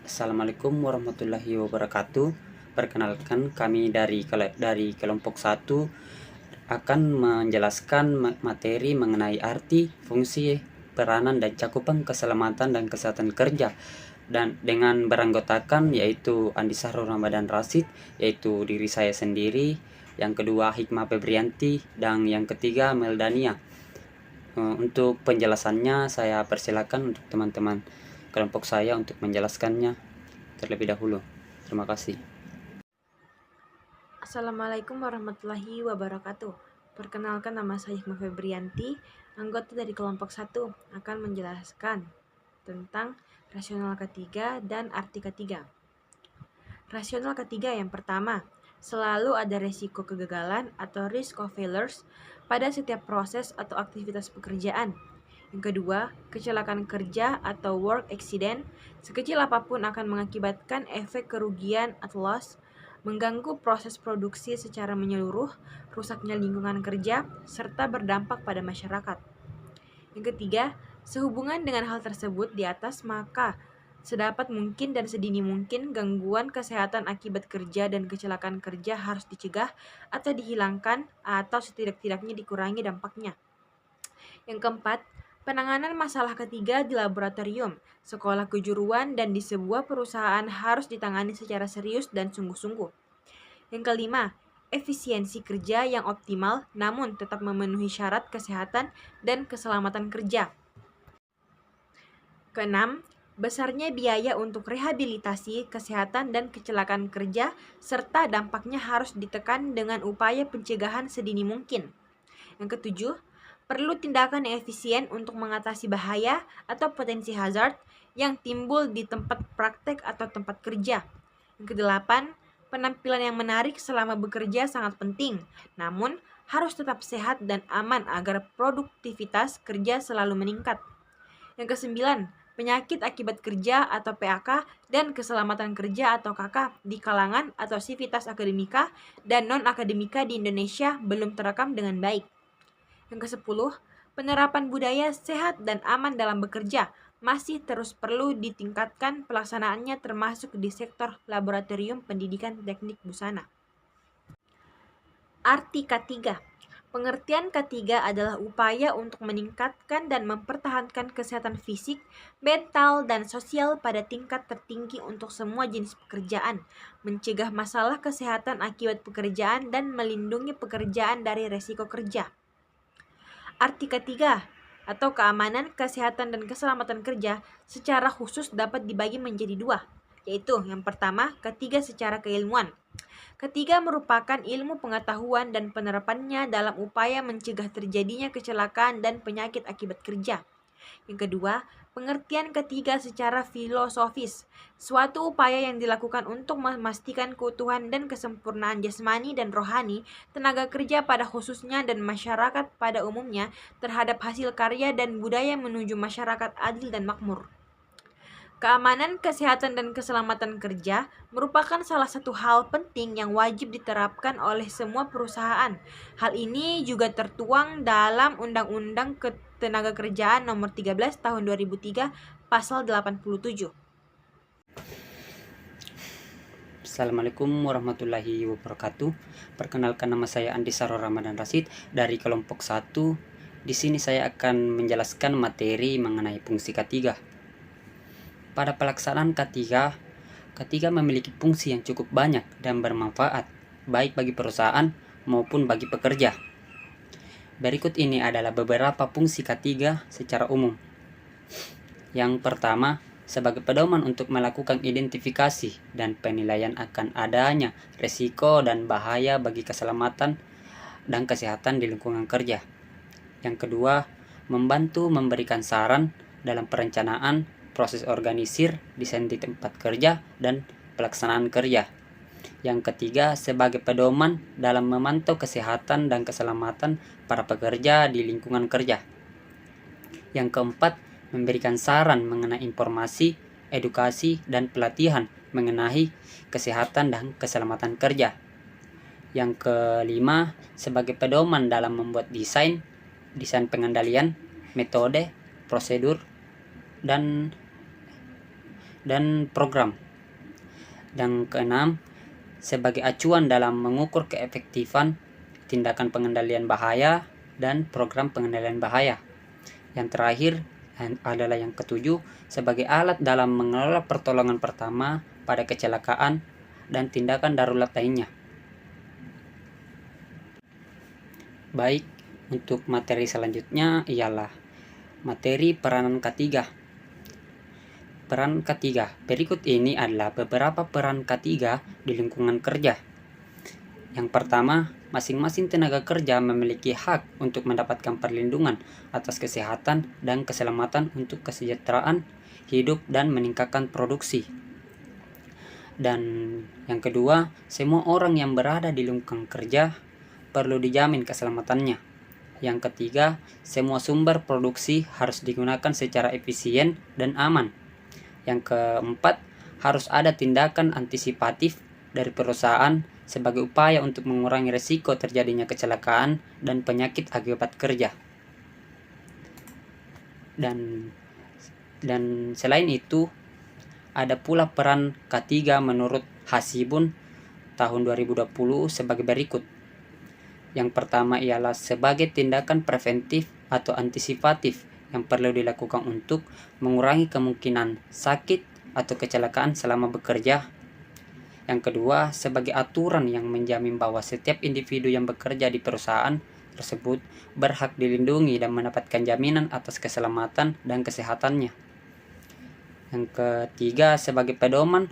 Assalamualaikum warahmatullahi wabarakatuh. Perkenalkan, kami dari kelompok 1 akan menjelaskan materi mengenai arti, fungsi, peranan dan cakupan keselamatan dan kesehatan kerja, dan dengan beranggotakan yaitu Andi Sahrul Ramadan Rasid, yaitu diri saya sendiri, yang kedua Hikmah Febrianti, dan yang ketiga Meldania. Untuk penjelasannya saya persilakan untuk teman-teman kelompok saya untuk menjelaskannya terlebih dahulu. Terima kasih. Assalamualaikum warahmatullahi wabarakatuh. Perkenalkan, nama saya Hikmah Febrianti, anggota dari kelompok 1, akan menjelaskan tentang rasional ketiga dan arti ketiga. Rasional ketiga yang pertama, selalu ada resiko kegagalan atau risk of failures pada setiap proses atau aktivitas pekerjaan. Yang kedua, kecelakaan kerja atau work accident sekecil apapun akan mengakibatkan efek kerugian atau loss, mengganggu proses produksi secara menyeluruh, rusaknya lingkungan kerja, serta berdampak pada masyarakat. Yang ketiga, sehubungan dengan hal tersebut di atas, maka sedapat mungkin dan sedini mungkin gangguan kesehatan akibat kerja dan kecelakaan kerja harus dicegah atau dihilangkan atau setidak-tidaknya dikurangi dampaknya. Yang keempat, penanganan masalah ketiga di laboratorium, sekolah kejuruan, dan di sebuah perusahaan harus ditangani secara serius dan sungguh-sungguh. Yang kelima, efisiensi kerja yang optimal namun tetap memenuhi syarat kesehatan dan keselamatan kerja. Keenam, besarnya biaya untuk rehabilitasi, kesehatan, dan kecelakaan kerja, serta dampaknya harus ditekan dengan upaya pencegahan sedini mungkin. Yang ketujuh, perlu tindakan yang efisien untuk mengatasi bahaya atau potensi hazard yang timbul di tempat praktek atau tempat kerja. Yang kedelapan, penampilan yang menarik selama bekerja sangat penting, namun harus tetap sehat dan aman agar produktivitas kerja selalu meningkat. Yang kesembilan, penyakit akibat kerja atau PAK dan keselamatan kerja atau KK di kalangan atau sivitas akademika dan non-akademika di Indonesia belum terekam dengan baik. Yang ke-10, penerapan budaya sehat dan aman dalam bekerja masih terus perlu ditingkatkan pelaksanaannya termasuk di sektor laboratorium pendidikan teknik busana. Arti K3. Pengertian ketiga adalah upaya untuk meningkatkan dan mempertahankan kesehatan fisik, mental, dan sosial pada tingkat tertinggi untuk semua jenis pekerjaan, mencegah masalah kesehatan akibat pekerjaan, dan melindungi pekerjaan dari resiko kerja. Arti ketiga atau keamanan, kesehatan, dan keselamatan kerja secara khusus dapat dibagi menjadi dua, yaitu yang pertama, ketiga secara keilmuan. Ketiga merupakan ilmu pengetahuan dan penerapannya dalam upaya mencegah terjadinya kecelakaan dan penyakit akibat kerja. Yang kedua, pengertian ketiga secara filosofis, suatu upaya yang dilakukan untuk memastikan keutuhan dan kesempurnaan jasmani dan rohani tenaga kerja pada khususnya dan masyarakat pada umumnya terhadap hasil karya dan budaya menuju masyarakat adil dan makmur. Keamanan, kesehatan, dan keselamatan kerja merupakan salah satu hal penting yang wajib diterapkan oleh semua perusahaan. Hal ini juga tertuang dalam Undang-Undang Ketenagakerjaan Nomor 13 Tahun 2003 Pasal 87. Assalamualaikum warahmatullahi wabarakatuh. Perkenalkan, nama saya Andi Sahrul Ramadan Rasid dari kelompok 1. Di sini saya akan menjelaskan materi mengenai fungsi ketiga. Pada pelaksanaan ketiga memiliki fungsi yang cukup banyak dan bermanfaat, baik bagi perusahaan maupun bagi pekerja. Berikut ini adalah beberapa fungsi ketiga secara umum. Yang pertama, sebagai pedoman untuk melakukan identifikasi dan penilaian akan adanya risiko dan bahaya bagi keselamatan dan kesehatan di lingkungan kerja. Yang kedua, membantu memberikan saran dalam perencanaan, proses organisir, desain di tempat kerja, dan pelaksanaan kerja. Yang ketiga, sebagai pedoman dalam memantau kesehatan dan keselamatan para pekerja di lingkungan kerja. Yang keempat, memberikan saran mengenai informasi, edukasi, dan pelatihan mengenai kesehatan dan keselamatan kerja. Yang kelima, sebagai pedoman dalam membuat desain pengendalian, metode, prosedur, dan dan program. Dan keenam, sebagai acuan dalam mengukur keefektifan tindakan pengendalian bahaya dan program pengendalian bahaya. Yang terakhir adalah yang ketujuh, sebagai alat dalam mengelola pertolongan pertama pada kecelakaan dan tindakan darurat lainnya. Baik, untuk materi selanjutnya ialah materi peranan K3. Peran K3. Berikut ini adalah beberapa peran K3 di lingkungan kerja. Yang pertama, masing-masing tenaga kerja memiliki hak untuk mendapatkan perlindungan atas kesehatan dan keselamatan untuk kesejahteraan hidup dan meningkatkan produksi. Dan yang kedua, semua orang yang berada di lingkungan kerja perlu dijamin keselamatannya. Yang ketiga, semua sumber produksi harus digunakan secara efisien dan aman. Yang keempat, harus ada tindakan antisipatif dari perusahaan sebagai upaya untuk mengurangi risiko terjadinya kecelakaan dan penyakit akibat kerja. Dan selain itu, ada pula peran K3 menurut Hasibun tahun 2020 sebagai berikut. Yang pertama ialah sebagai tindakan preventif atau antisipatif yang perlu dilakukan untuk mengurangi kemungkinan sakit atau kecelakaan selama bekerja. Yang kedua, sebagai aturan yang menjamin bahwa setiap individu yang bekerja di perusahaan tersebut berhak dilindungi dan mendapatkan jaminan atas keselamatan dan kesehatannya. Yang ketiga, sebagai pedoman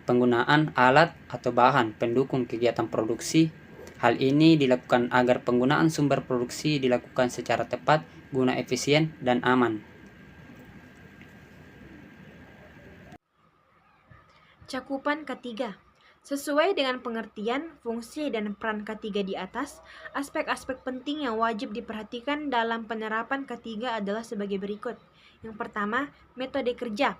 penggunaan alat atau bahan pendukung kegiatan produksi. Hal ini dilakukan agar penggunaan sumber produksi dilakukan secara tepat, guna efisien dan aman. Cakupan K3. Sesuai dengan pengertian, fungsi, dan peran K3 di atas, aspek-aspek penting yang wajib diperhatikan dalam penerapan K3 adalah sebagai berikut. Yang pertama, metode kerja.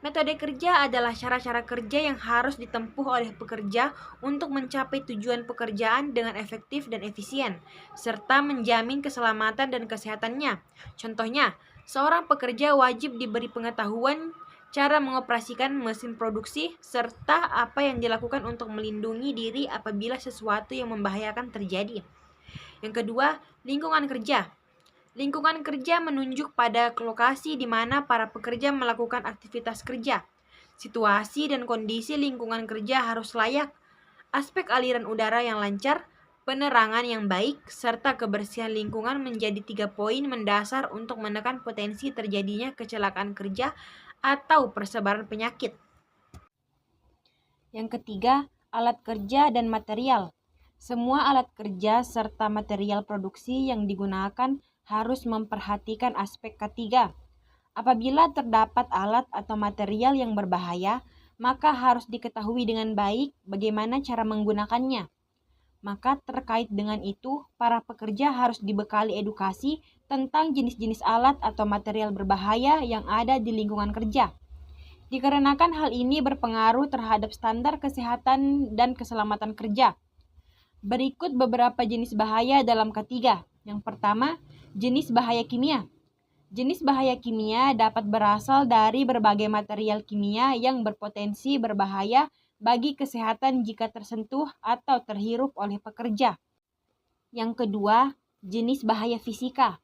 Metode kerja adalah cara-cara kerja yang harus ditempuh oleh pekerja untuk mencapai tujuan pekerjaan dengan efektif dan efisien, serta menjamin keselamatan dan kesehatannya. Contohnya, seorang pekerja wajib diberi pengetahuan cara mengoperasikan mesin produksi, serta apa yang dilakukan untuk melindungi diri apabila sesuatu yang membahayakan terjadi. Yang kedua, lingkungan kerja. Lingkungan kerja menunjuk pada lokasi di mana para pekerja melakukan aktivitas kerja. Situasi dan kondisi lingkungan kerja harus layak. Aspek aliran udara yang lancar, penerangan yang baik, serta kebersihan lingkungan menjadi 3 poin mendasar untuk menekan potensi terjadinya kecelakaan kerja atau persebaran penyakit. Yang ketiga, alat kerja dan material. Semua alat kerja serta material produksi yang digunakan harus memperhatikan aspek K3. Apabila terdapat alat atau material yang berbahaya, maka harus diketahui dengan baik bagaimana cara menggunakannya. Maka terkait dengan itu, para pekerja harus dibekali edukasi tentang jenis-jenis alat atau material berbahaya yang ada di lingkungan kerja. Dikarenakan hal ini berpengaruh terhadap standar kesehatan dan keselamatan kerja. Berikut beberapa jenis bahaya dalam K3. Yang pertama, jenis bahaya kimia. Jenis bahaya kimia dapat berasal dari berbagai material kimia yang berpotensi berbahaya bagi kesehatan jika tersentuh atau terhirup oleh pekerja. Yang kedua, jenis bahaya fisika.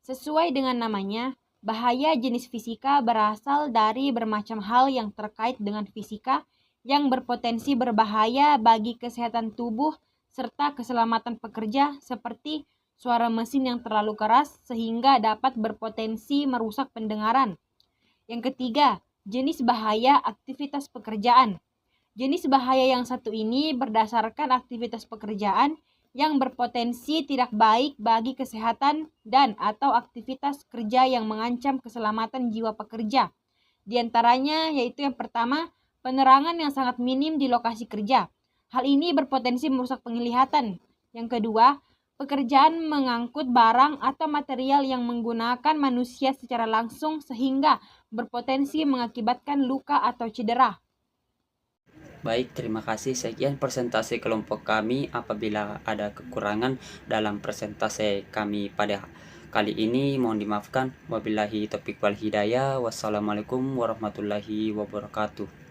Sesuai dengan namanya, bahaya jenis fisika berasal dari bermacam hal yang terkait dengan fisika yang berpotensi berbahaya bagi kesehatan tubuh serta keselamatan pekerja, seperti suara mesin yang terlalu keras sehingga dapat berpotensi merusak pendengaran. Yang ketiga, jenis bahaya aktivitas pekerjaan. Jenis bahaya yang satu ini berdasarkan aktivitas pekerjaan yang berpotensi tidak baik bagi kesehatan dan atau aktivitas kerja yang mengancam keselamatan jiwa pekerja. Di antaranya yaitu yang pertama, penerangan yang sangat minim di lokasi kerja. Hal ini berpotensi merusak penglihatan. Yang kedua, pekerjaan mengangkut barang atau material yang menggunakan manusia secara langsung sehingga berpotensi mengakibatkan luka atau cedera. Baik, terima kasih. Sekian presentasi kelompok kami. Apabila ada kekurangan dalam presentasi kami pada kali ini mohon dimaafkan. Wabillahi taufiq wal hidayah. Wassalamualaikum warahmatullahi wabarakatuh.